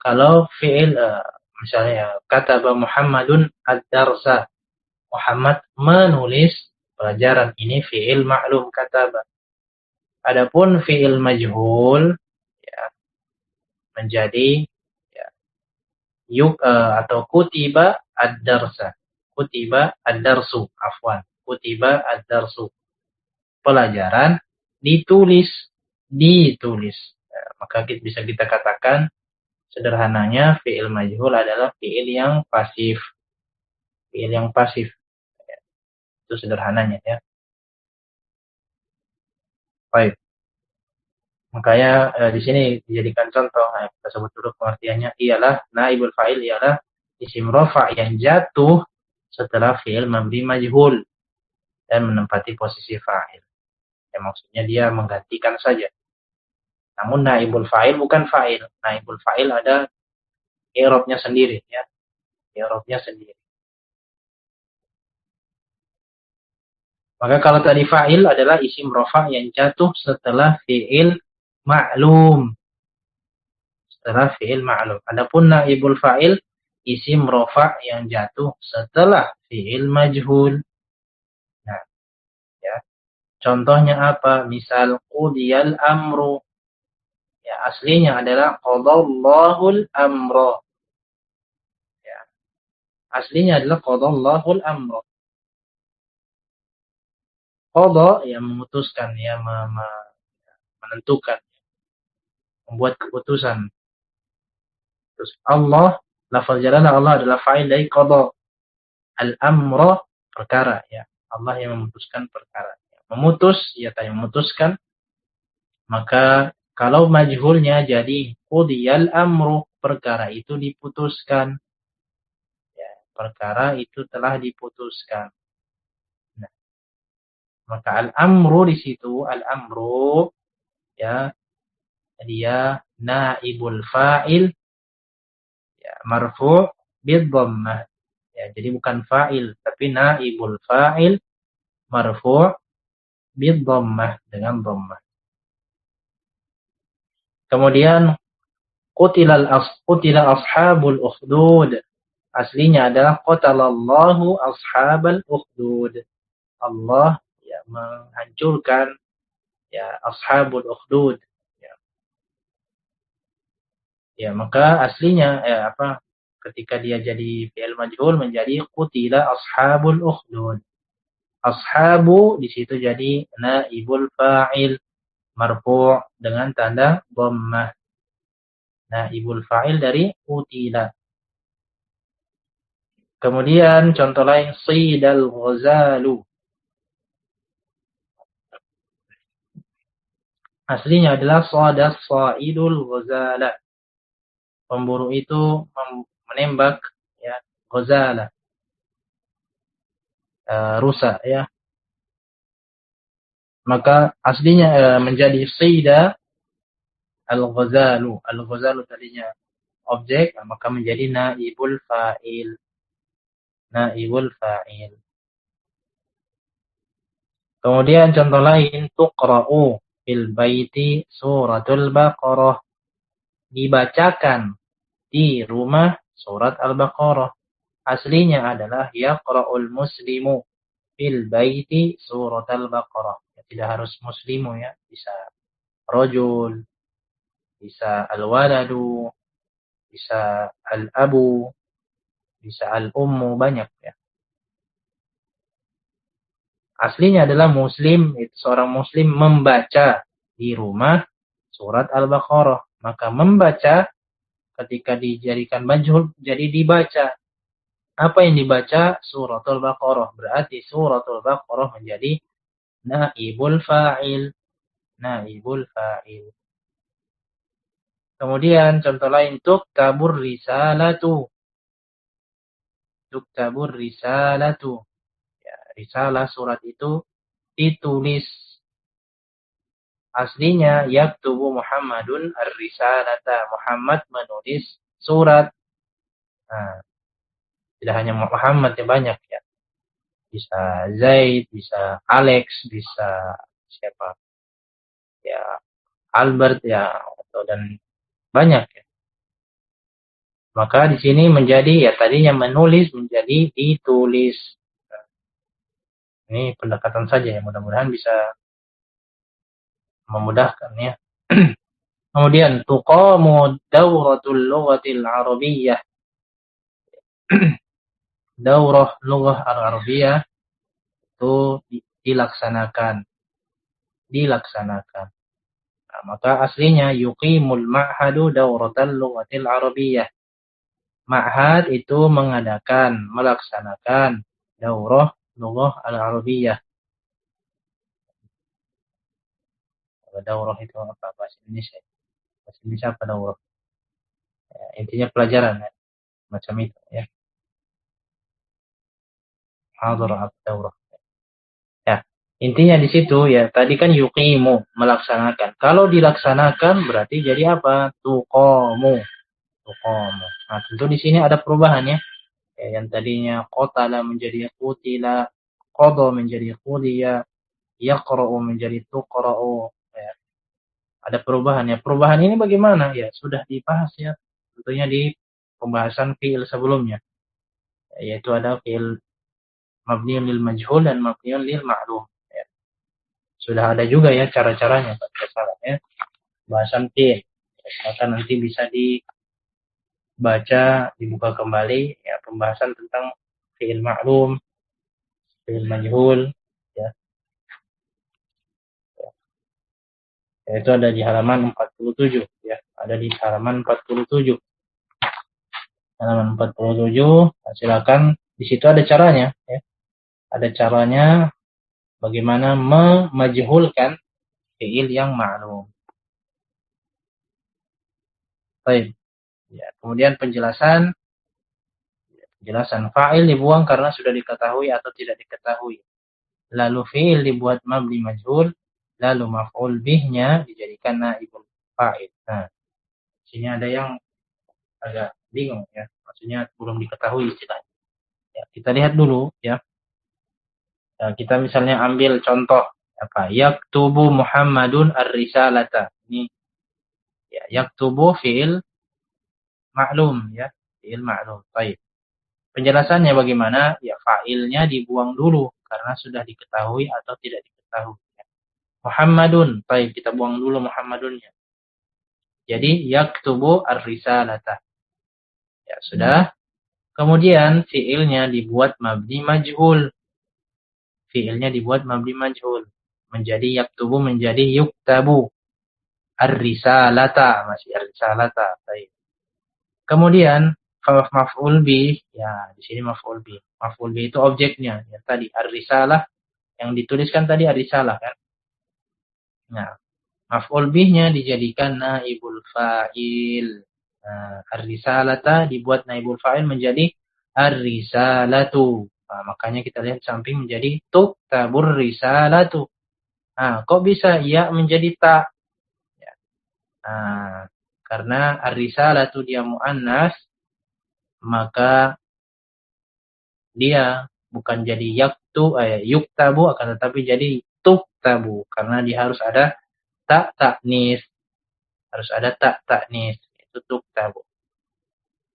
Kalau fiil misalnya kataba Muhammadun ad-darsa. Muhammad menulis pelajaran. Ini fiil ma'lum kataba. Adapun fiil majhul ya, menjadi ya, atau kutiba ad-darsa. Kutiba ad-darsu, afwan. Kutiba ad-darsu. Pelajaran ditulis. Ya, maka bisa kita katakan sederhananya fiil majhul adalah fiil yang pasif. Fiil yang pasif. Ya, itu sederhananya ya. Baik. Makanya di sini dijadikan contoh. Kita sebut dulu pengertiannya ialah naibul fa'il ialah isim rafa' yang jatuh setelah fiil mabni majhul dan menempati posisi fa'il. Ya, maksudnya dia menggantikan saja. Namun naibul fa'il bukan fa'il. Naibul fa'il ada i'rabnya sendiri ya. I'rabnya sendiri. Maka kalau tadi fa'il adalah isim rafa' yang jatuh setelah fiil ma'lum. Setelah fiil ma'lum. Adapun naibul fa'il isim rafa' yang jatuh setelah fiil majhul. Nah, ya. Contohnya apa? Misal qudiyal amru. Ya, aslinya adalah qadallahul amra. Ya. Aslinya adalah qadallahul amra. Qada yang memutuskan, ya menentukan, membuat keputusan. Terus Allah, lafaz jalalah Allah adalah fa'il dari qada. Al-amra perkara ya. Allah yang memutuskan perkara. Memutus ya tadi memutuskan. Maka kalau majhulnya jadi qudiyal amru, perkara itu diputuskan. Ya, perkara itu telah diputuskan. Nah, maka al-amru di situ al-amru ya dia naibul fa'il ya marfu' bid-dhammah. Ya, jadi bukan fa'il tapi naibul fa'il marfu' bid-dhammah dengan dhammah. Kemudian qutila ashabul ukhdud. Aslinya adalah qatalallahu ashabal ukhdud. Allah ya menghancurkan ya ashabul ukhdud. Ya, ya maka aslinya ketika dia jadi fi'il majhul menjadi qutila ashabul ukhdud. Ashabu di situ jadi naibul fa'il marfu' dengan tanda dhammah. Naibul fa'il dari qutila. Kemudian contoh lain Sayyidal Ghazalu. Aslinya adalah Sadas Saidul Ghazala. Pemburu itu menembak ya Ghazala. Rusa ya. Maka aslinya menjadi Sayyida Al-Ghazalu. Al-Ghazalu tadinya objek maka menjadi naibul fa'il. Naibul fa'il. Kemudian contoh lain tuqra'u fil baiti suratul Baqarah. Dibacakan di rumah surat Al-Baqarah. Aslinya adalah yaqra'ul muslimu fil baiti surat Al-Baqarah. Ya, tidak harus muslimu ya, bisa rajul, bisa al-waladu, bisa al-abu, bisa al-ummu, banyak ya. Aslinya adalah muslim, itu seorang muslim membaca di rumah surat Al-Baqarah. Maka membaca ketika dijadikan majhul jadi dibaca. Apa yang dibaca? Suratul Baqarah. Berarti suratul Baqarah menjadi naibul fa'il. Naibul fa'il. Kemudian contoh lain tuktabur risalatu. Tuktabur risalatu. Ya, risalah surat itu ditulis. Aslinya yaktubu Muhammadun ar-risalata. Muhammad menulis surat. Nah, Tidak hanya Muhammad, ya banyak ya. Bisa Zaid, bisa Alex, bisa siapa? Ya Albert ya, atau dan banyak ya. Maka di sini menjadi ya tadinya menulis menjadi ditulis. Nah, ini pendekatan saja ya, mudah-mudahan bisa memudahkan ya. Kemudian tuqamu dauratul lughatil arabiyyah. Daurah lughah al-arabiyyah itu dilaksanakan, dilaksanakan. Nah, maka aslinya yuqimul ma'hadu dauratal lughatil arabiyyah. Ma'had itu mengadakan, melaksanakan daurah lughah al-arabiyyah. Daurah itu apa bahasa Indonesia? Bahasa Indonesia apa daurah? Ya, intinya pelajaran ya, macam itu ya. Hadhar atau daurah. Ya, intinya di situ ya, tadi kan yuqimu, melaksanakan. Kalau dilaksanakan berarti jadi apa? Tuqamu, tuqamu. Nah, tentu di sini ada perubahan ya. Ya, yang tadinya qatala menjadi qutila, qada menjadi qudiya, yaqra'u menjadi tuqra'u. Ya, ada perubahan ya. Perubahan ini bagaimana? Ya, sudah dibahas ya. Tentunya di pembahasan fiil sebelumnya. Yaitu ada fiil mabniun lil majhul dan mabniun lil ma'lum. Ya. Sudah ada juga ya cara-caranya ya. Bahasan fiil. Maka nanti bisa dibaca, dibuka kembali ya pembahasan tentang fiil ma'lum, fiil majhul ya. Itu ada di halaman 47 ya. Ada di halaman 47. Halaman 47, silakan di situ ada caranya ya. Ada caranya bagaimana memajhulkan fiil yang ma'lum. Baik. Ya, kemudian penjelasan fa'il dibuang karena sudah diketahui atau tidak diketahui. Lalu fi'il dibuat mabni majhul, lalu maf'ul bihnya dijadikan naibul fa'il. Nah, sini ada yang agak bingung ya. Maksudnya belum diketahui istilahnya. Ya, kita lihat dulu ya. Ya, kita misalnya ambil contoh apa? Yaktubu Muhammadun ar-risalata. Ini ya, yaktubu fi'il ma'lum ya, fi'il ma'lum. Baik. Penjelasannya bagaimana? Ya fa'ilnya dibuang dulu karena sudah diketahui atau tidak diketahui. Muhammadun, baik kita buang dulu Muhammadunnya. Jadi yaktubu ar-risalata. Ya sudah. Kemudian fiilnya dibuat mabni majhul. Fiilnya dibuat mabni majhul. Menjadi yaktubu menjadi yuktabu. Ar-risalata, masih ar-risalata. Baik. Kemudian maf'ul bih, ya di sini maf'ul bih. Maf'ul bih itu objeknya, ya tadi ar-risalah yang dituliskan tadi ar-risalah kan. Nah, maf'ul bihnya dijadikan naibul fa'il. Nah, ar-risalata dibuat naibul fa'il menjadi ar-risalatu. Nah, makanya kita lihat samping menjadi tuktabur risalatu. Nah, kok bisa ya menjadi ta? Ya. Nah, karena ar-risalatu dia muannas, maka dia bukan jadi yuktabu akan tetapi jadi tuktabu karena dia harus ada tak taknis, harus ada tak taknis, itu tuktabu.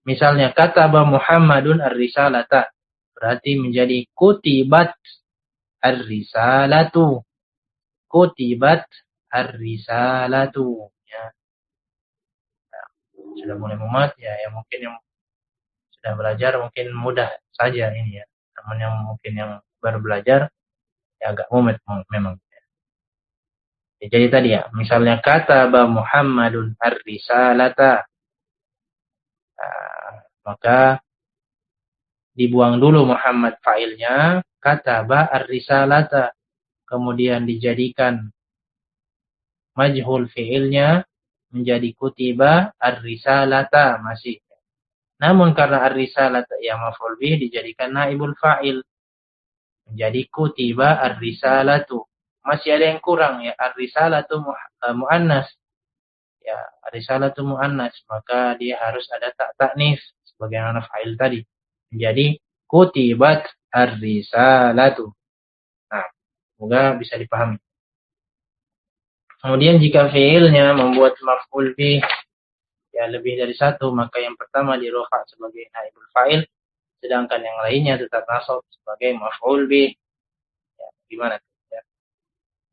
Misalnya kataba Muhammadun ar-risalata, berarti menjadi kutibat ar-risalatu, kutibat ar-risalatu ya. Nah, sudah mulai mumat ya, yang mungkin yang sudah belajar mungkin mudah saja ini ya, namun yang mungkin yang baru belajar ya agak mumet memang. Ya, jadi tadi ya, misalnya kataba Muhammadun ar-risalata, nah, maka dibuang dulu Muhammad fa'ilnya, kataba ar-risalata, kemudian dijadikan majhul fi'ilnya menjadi kutiba ar-risalata masih. Namun karena ar-risalata ya maf'ul bih dijadikan naibul fa'il menjadi kutiba ar-risalatu. Masih ada yang kurang ya, ar-risalatu muannas. Ya, ar-risalatu muannas, maka dia harus ada tak taknis sebagaimana fa'il tadi. menjadi kutibat ar-risalatu. Nah, semoga bisa dipahami. Kemudian jika fi'ilnya membuat maf'ul bih ya lebih dari satu, maka yang pertama dirofa sebagai naibul fa'il, sedangkan yang lainnya tetap nasab sebagai maf'ul bih. Ya, gimana? Ya.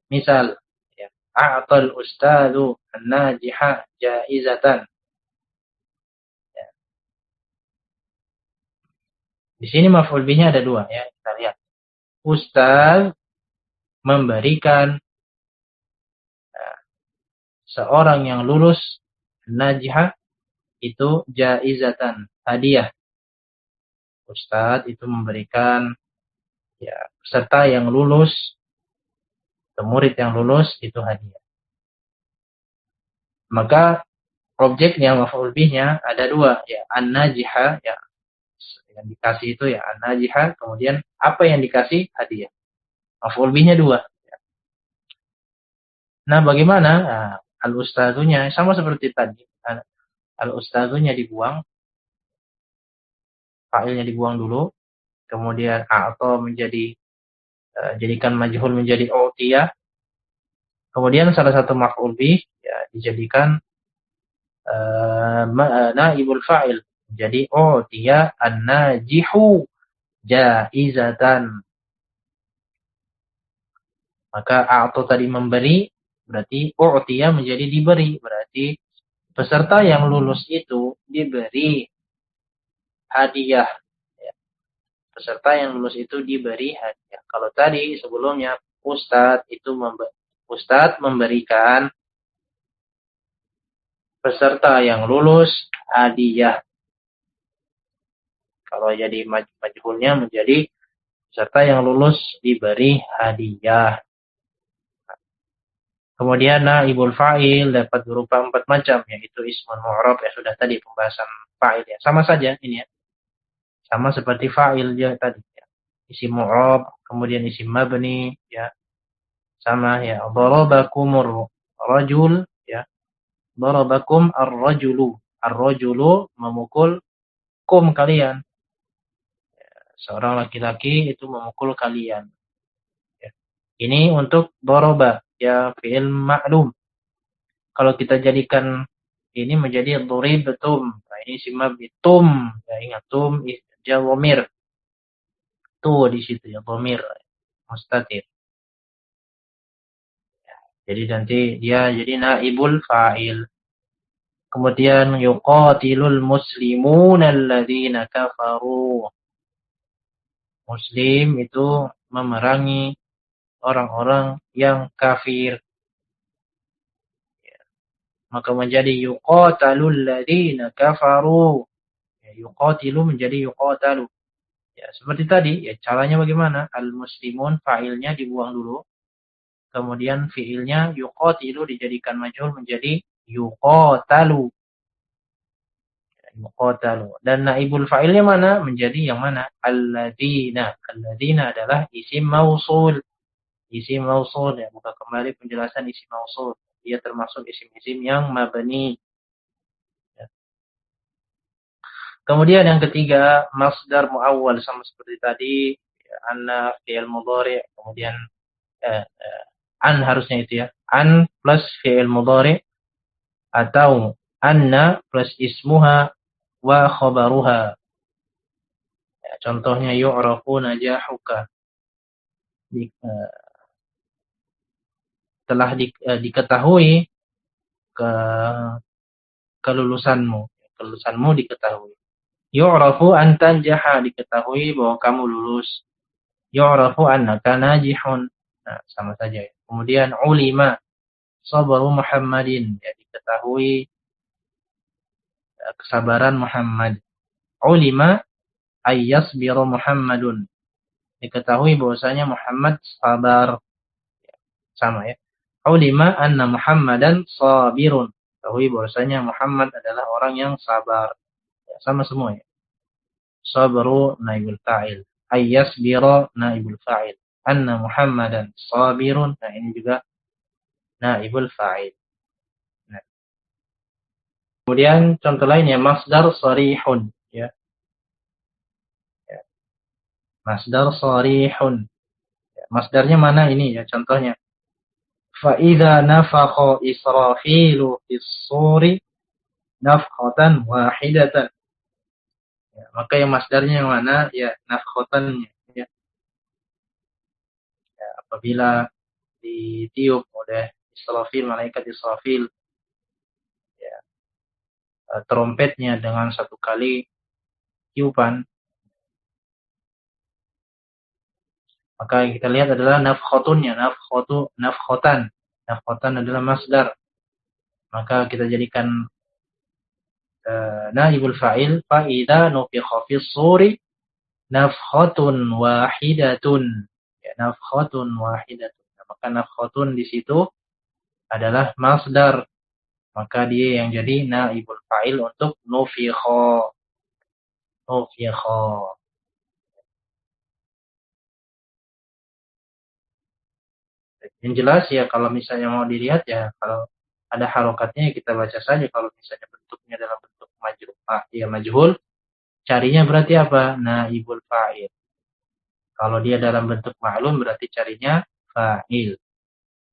Misal, ya, a'tal ustadu an-najiha jaizatan. Ya. Di sini maf'ul bihnya ada dua ya, kita lihat. Ustaz memberikan seorang yang lulus najihah itu jaizatan, hadiah. Ustadz itu memberikan ya peserta yang lulus, atau murid yang lulus itu hadiah. Maka objeknya maf'ul bihnya ada dua ya, an-najihah ya, yang dikasih itu ya an-najihah, kemudian apa yang dikasih hadiah. Maf'ul bihnya dua. Nah, bagaimana? Nah, al-ustadzunya sama seperti tadi. Al-ustadzunya dibuang, fa'ilnya dibuang dulu, kemudian atau menjadi jadikan majhul menjadi utiyah. Kemudian salah satu maf'ul bih ya dijadikan naibul fa'il. Jadi utiya an-najihu jaizatan. Maka a'ta tadi memberi, berarti utiya menjadi diberi. Berarti peserta yang lulus itu diberi hadiah. Ya. Peserta yang lulus itu diberi hadiah. Kalau tadi sebelumnya Ustadz memberikan peserta yang lulus hadiah. Kalau jadi majhulnya menjadi peserta yang lulus diberi hadiah. Kemudian naibul fa'il dapat berupa 4 macam, yaitu ismun mu'rab ya, sudah tadi pembahasan fa'il ya. Sama saja ini ya. Sama seperti fa'il ya tadi ya. Isim mu'rab, kemudian isim mabni ya. Sama ya. Darabakumur rajul ya. Darabakum ar-rajulu. Ar-rajulu memukul kum kalian. Seorang laki-laki itu memukul kalian. Ya. Ini untuk doroba, ya fi'il ma'lum. Kalau kita jadikan ini menjadi duribatum. Nah, ini simab tum. Ya, ingat tum dia dhamir. Tu di situ ya dhamir mustatir. Ya, jadi nanti dia jadi naibul fa'il. Kemudian yuqatilul muslimun alladzina kafaru. Muslim itu memerangi orang-orang yang kafir. Maka menjadi yuqatalul ladzina kafaru. Ya, yuqatilu menjadi yuqatalu. Ya, seperti tadi, ya caranya bagaimana? Al-muslimun fa'ilnya dibuang dulu. Kemudian fi'ilnya yuqatilu dijadikan majhul menjadi yuqatalu. Ya, yuqatalu. Dan naibul fa'ilnya mana? Menjadi yang mana? Alladzina. Alladzina adalah isim mausul. Isim mausul ya, buka kembali penjelasan isim mausul. Dia termasuk isim-isim yang mabni. Ya. Kemudian yang ketiga, masdar muawwal sama seperti tadi, ya, anna fi'il mudhari, kemudian an harusnya itu ya. An plus fi'il mudhari atau anna plus ismuha wa khabaruha. Ya, contohnya yu'rafu najahuka. Telah diketahui ke kelulusanmu. Kelulusanmu diketahui. Yu'rafu an tanjaha, diketahui bahwa kamu lulus. Yu'rafu annaka najihun. Nah, sama saja. Kemudian ulima sabru Muhammadin, ya, diketahui kesabaran Muhammad. Ulima ayyasbiru Muhammadun, diketahui bahwasanya Muhammad sabar. Ya, sama ya. Ulima anna Muhammadan sabirun, diketahui bahwasanya Muhammad adalah orang yang sabar. Ya, sama semua ya. Sabru naibul fa'il, ayyasbiru naibul fa'il, anna Muhammadan sabirun, nah ini juga naibul fa'il. Nah. Kemudian contoh lainnya masdar sharihun ya. Masdar sharihun. Ya, masdarnya mana ini ya contohnya. Fa idza nafakha Israfilu fis suri nafkhatan wahidatan. Ya, maka yang masdarnya yang mana? Ya, nafkhatannya ya. Ya, apabila ditiup oleh Israfil, malaikat Israfil, ya, trompetnya dengan satu kali tiupan, maka yang kita lihat adalah nafkhatunnya, nafkhatan. Nafkhatan adalah masdar. Maka kita jadikan naibul fa'il fa idza nufikha fis suri nafkhatun wahidatun. Ya, nafkhatun wahidatun. Nah, maka nafkhatun di situ adalah masdar. Maka dia yang jadi naibul fa'il untuk nufikha. Nufikha. Yang jelas ya kalau misalnya mau dilihat ya kalau ada harokatnya ya kita baca saja. Kalau misalnya bentuknya dalam bentuk majhul, ya majhul, carinya berarti apa? Naibul fa'il. Kalau dia dalam bentuk ma'lum berarti carinya fa'il.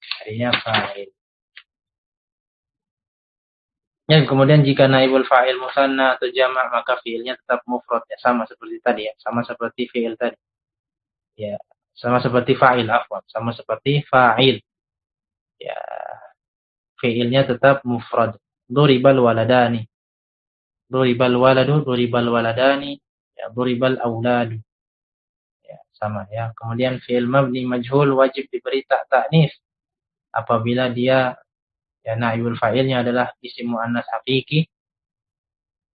Carinya fa'il. Ya, kemudian jika naibul fa'il musanna atau jamak maka fiilnya tetap mufrad ya sama seperti tadi ya, sama seperti fiil tadi. Ya, sama seperti fa'il afwan, sama seperti fa'il. Ya, fiilnya tetap mufrad. Duribal waladani. Duribal waladu, duribal waladani, ya duribal auladu. Ya, sama ya. Kemudian fiil mabni majhul wajib diberi ta'nis apabila dia ya naibul fa'ilnya adalah isim muannas hakiki.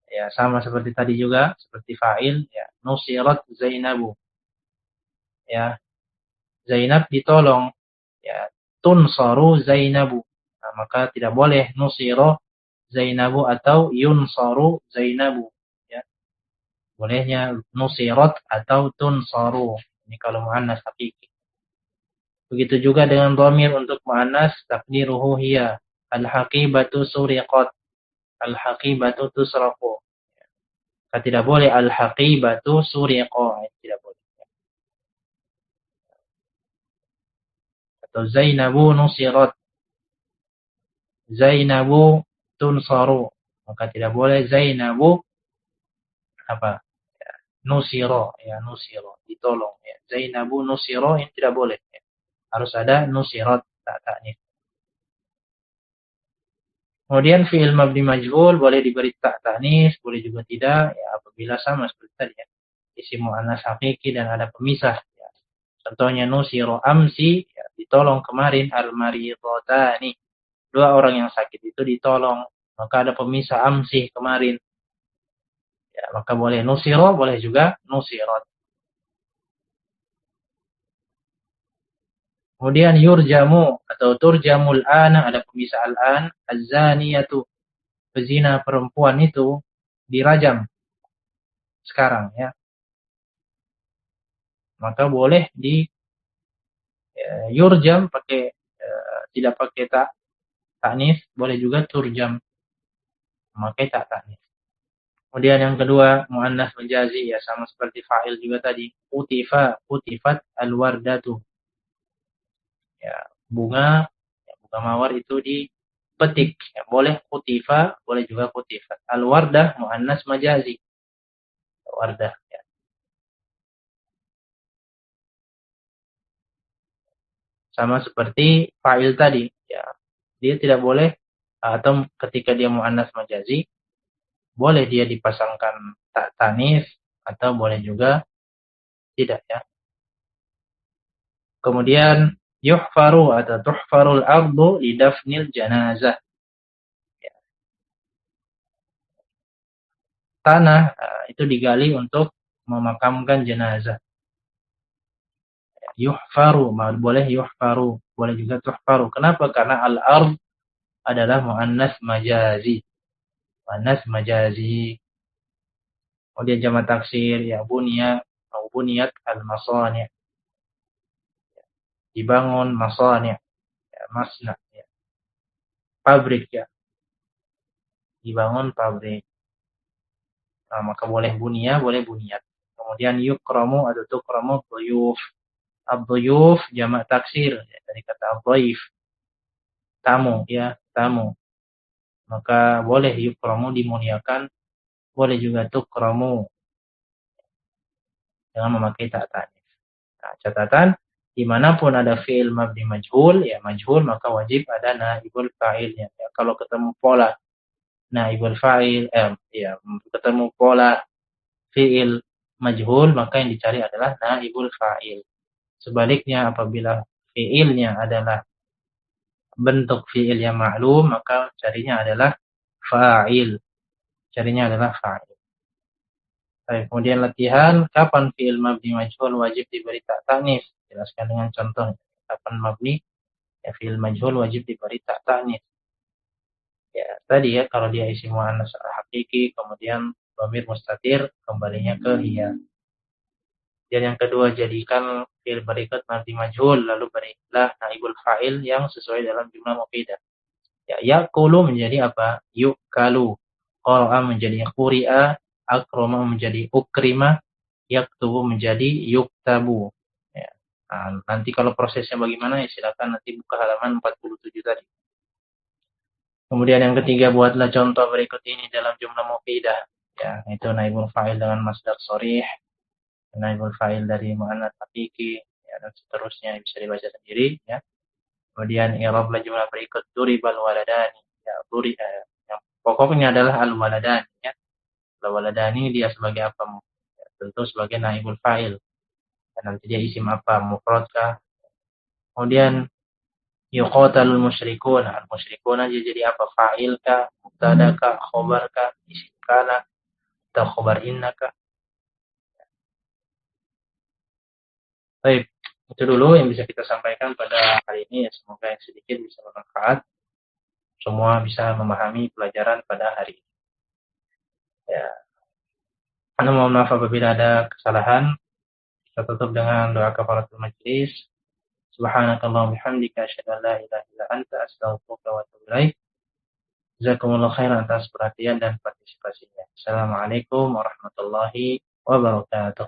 Ya, sama seperti tadi juga, seperti fa'il ya nusirat Zainabu. Ya, Zainab ditolong. Ya, tunsaru Zainabu. Nah, maka tidak boleh nusiro Zainabu atau yunsaru Zainabu. Ya, bolehnya nusirat atau tunsaru. Ini kalau muannas hakiki. Begitu juga dengan dhamir untuk muannas takdiruhu hiya. Al-haqibatu suriqat. Al-haqibatu tusraqu. Tidak boleh al-haqibatu suriqa. Tidak boleh. Atau Zainabu nusirat. Zainabu tunsaru. Maka tidak boleh Zainabu apa? Ya, nusiro. Ya, nusiro. Ditolong. Ya. Zainabu nusiro ini tidak boleh. Ya. Harus ada nusirat. Tak. Kemudian fi'il mabni majhul boleh diberi ta'nis, boleh juga tidak, ya apabila sama seperti tadi ya. Isim muannas hakiki dan ada pemisah. Ya. Contohnya nusiro amsi, ya, ditolong kemarin al-maridotani. Dua orang yang sakit itu ditolong, maka ada pemisah amsi kemarin. Ya, maka boleh nusiro, boleh juga nusirot. Kemudian yurjamu atau turjamul ana, ada pemisah al-an, az-zaniyatu, pezina perempuan itu dirajam sekarang ya. Maka boleh di yurjam pakai tidak pakai taknis, boleh juga turjam memakai taknis. Kemudian yang kedua muannas menjazi ya sama seperti fa'il juga tadi. Utifat alwardatu. Ya, bunga bunga mawar itu dipetik. Ya, boleh utifa, boleh juga utifat. Alwardah muannas majazi. Wardah ya. Sama seperti fa'il tadi ya. Dia tidak boleh atau ketika dia muannas majazi boleh dia dipasangkan tanis atau boleh juga tidak ya. Kemudian yuhfaru atau tuhfarul ardu lidafnil janazah. Ya. Tanah itu digali untuk memakamkan jenazah. Yuhfaru, boleh yuhfaru, boleh juga tuhfaru. Kenapa? Karena al-ard adalah muannas majazi. Muannas majazi. Kemudian jamak taksir ya bunya atau buniyat al-masani'. Dibangun masani', ya, masna' ya. Pabrik ya. Dibangun pabrik. Nah, maka boleh bunia, boleh buniyat. Kemudian yukramu atau tukramu dhuyuf. Ad-dhuyuf jamak taksir ya, dari kata ad-dhaif. Tamu ya, tamu. Maka boleh yukramu dimuliakan, boleh juga tukramu dengan memakai ta ta'nits. Nah, catatan dimanapun ada fi'il mabni majhul ya majhul maka wajib ada naibul fa'ilnya. Ya, kalau ketemu pola naibul fa'il ya ketemu pola fi'il majhul maka yang dicari adalah naibul fa'il. Sebaliknya apabila fi'ilnya adalah bentuk fi'il yang ma'lum maka carinya adalah fa'il. Carinya adalah fa'il. Baik, kemudian latihan kapan fi'il mabni majhul wajib diberi ta ta'nis? Jelaskan dengan contoh. Kapan mabni ya fi'il majhul wajib diberi ta ta'nis. Ya, tadi ya kalau dia isim muannas hakiki kemudian dhamir mustatir kembalinya ke hiya. Dan yang kedua jadikan fi'il berikut mabni majhul lalu berilah naibul fa'il yang sesuai dalam jumlah mufidah. Ya, yaqulu menjadi apa? Yukalu. Qara'a menjadi quri'a, akrama menjadi ukrima, yaktubu menjadi yuktabu. Ya. Nah, nanti kalau prosesnya bagaimana ya silakan nanti buka halaman 47 tadi. Kemudian yang ketiga buatlah contoh berikut ini dalam jumlah mufidah. Ya, itu naibul fa'il dengan masdar sharih, naibul fa'il dari muannats hakiki, ya, dan seterusnya bisa dibaca sendiri ya. Kemudian i'rablah jumlah berikut duribal waladani. Ya, yang pokoknya adalah al-waladani ya. Al-waladani dia sebagai apa? Ya, tentu sebagai naibul fa'il. Dan nanti dia isim apa? Mufrad kah? Kemudian yuqatalul musyrikun. Al-musyrikun aja jadi apa? Fa'il kah? Mubtada kah? Khobar kah? Isim kana atau khobar inna kah? Baik, itu dulu yang bisa kita sampaikan pada hari ini ya. Semoga yang sedikit bisa bermanfaat. Semua bisa memahami pelajaran pada hari ini. Ya. Anda mohon maaf apabila ada kesalahan. Kita tutup dengan doa kafaratul majlis. Subhanakallahumma bihamdika asyhadu an la ilaha illa anta astaghfiruka wa atubu ilaik. Jazakumullahu khairan atas perhatian dan partisipasinya. Assalamualaikum warahmatullahi wabarakatuh.